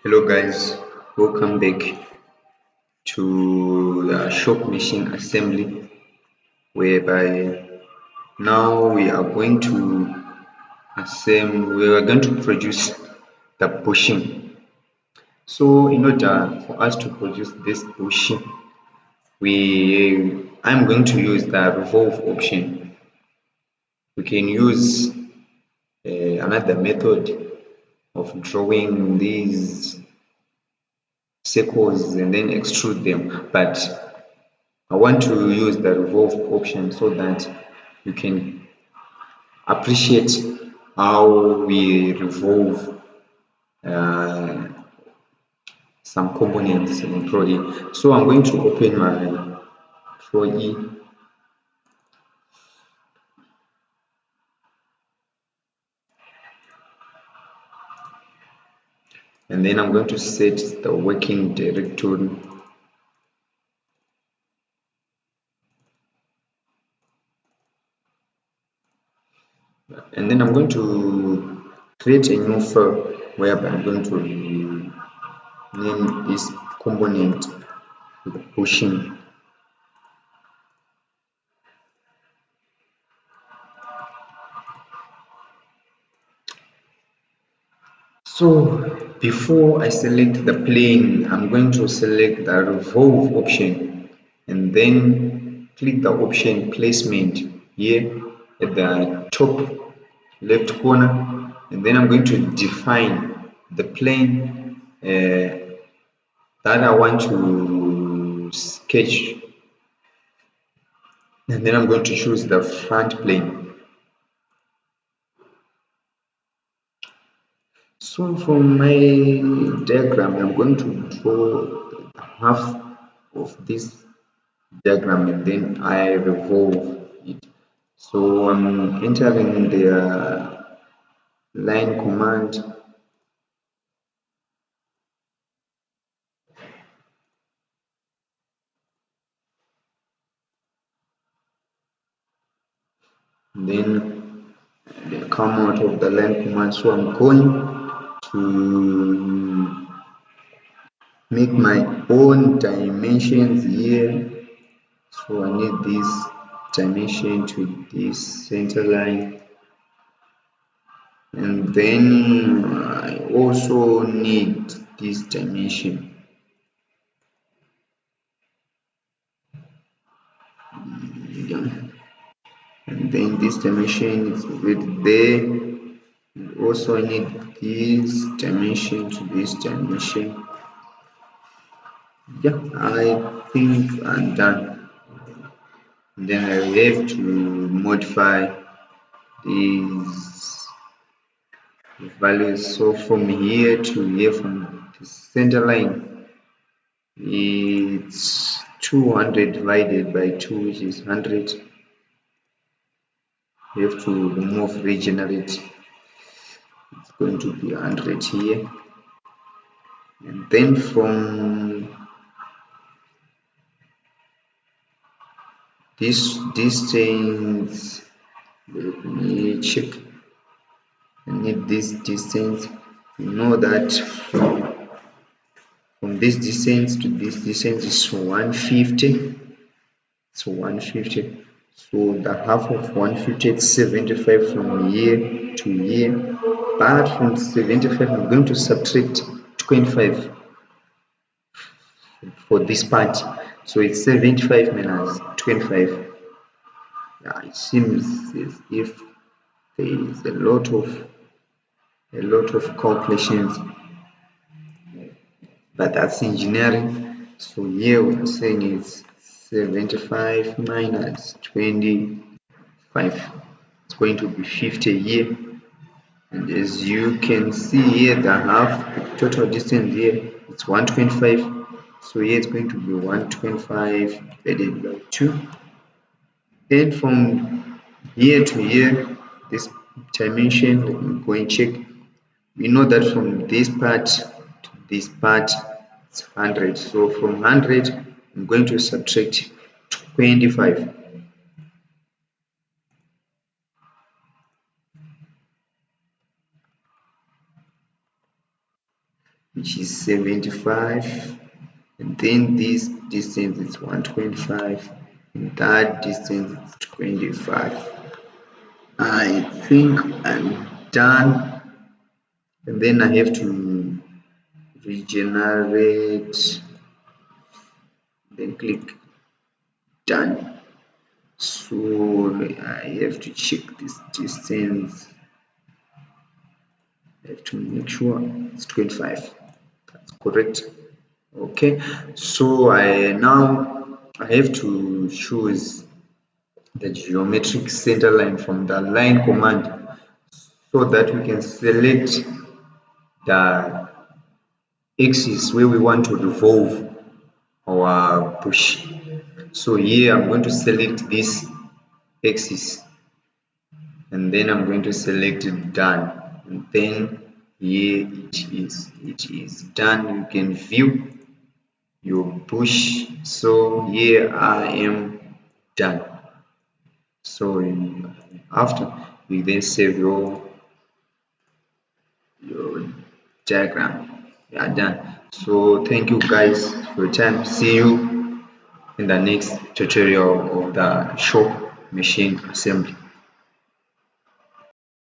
Hello guys, welcome back to the shop machine assembly, whereby now we are going to produce the bushing. So in order for us to produce this bushing, I'm going to use the revolve option. We can use another method of drawing these circles and then extrude them, but I want to use the revolve option so that you can appreciate how we revolve uh, some components in ProE. So I'm going to open my ProE, and then I'm going to set the working directory. And then I'm going to create a new file whereby I'm going to name this component bushing. So before I select the plane, I'm going to select the revolve option and then click the option placement here at the top left corner, and then I'm going to define the plane that I want to sketch, and then I'm going to choose the front plane. So from my diagram, I'm going to draw half of this diagram and then I revolve it. So I'm entering the line command, then come out of the line command. So I'm going to make my own dimensions here. So I need this dimension to this center line, and then I also need this dimension. And then this dimension is already there. We also need this dimension to this dimension. Yeah, I think I'm done. And then I have to modify these values. So from here to here, from the center line, it's 200 divided by 2, which is 100. We have to remove regenerate. It's going to be 100 here. And then from this distance, let me check. I need this distance. You know that from this distance to this distance is 150. So 150. So the half of 150 is 75 from here to here. But from 75, I'm going to subtract 25 for this part. So it's 75 minus 25. Yeah, it seems as if there is a lot of calculations, but that's engineering. So here we are saying it's 75 minus 25. It's going to be 50 here. And as you can see here, the half, the total distance here, it's 125. So here it's going to be 125 divided by 2. Then from here to here, this dimension, let me go and check. We know that from this part to this part, it's 100. So from 100, I'm going to subtract 25. which is 75, and then this distance is 125, and that distance is 25. I think I'm done, and then I have to regenerate, then click done. So I have to check this distance. I have to make sure it's 25. That's correct. Okay, so I have to choose the geometric center line from the line command so that we can select the axis where we want to revolve our push. So here I'm going to select this axis, and then I'm going to select done, and then here it is done. You can view your push. So here I am done. So after you then save your diagram, you are done. So thank you guys for your time. See you in the next tutorial of the shop machine assembly.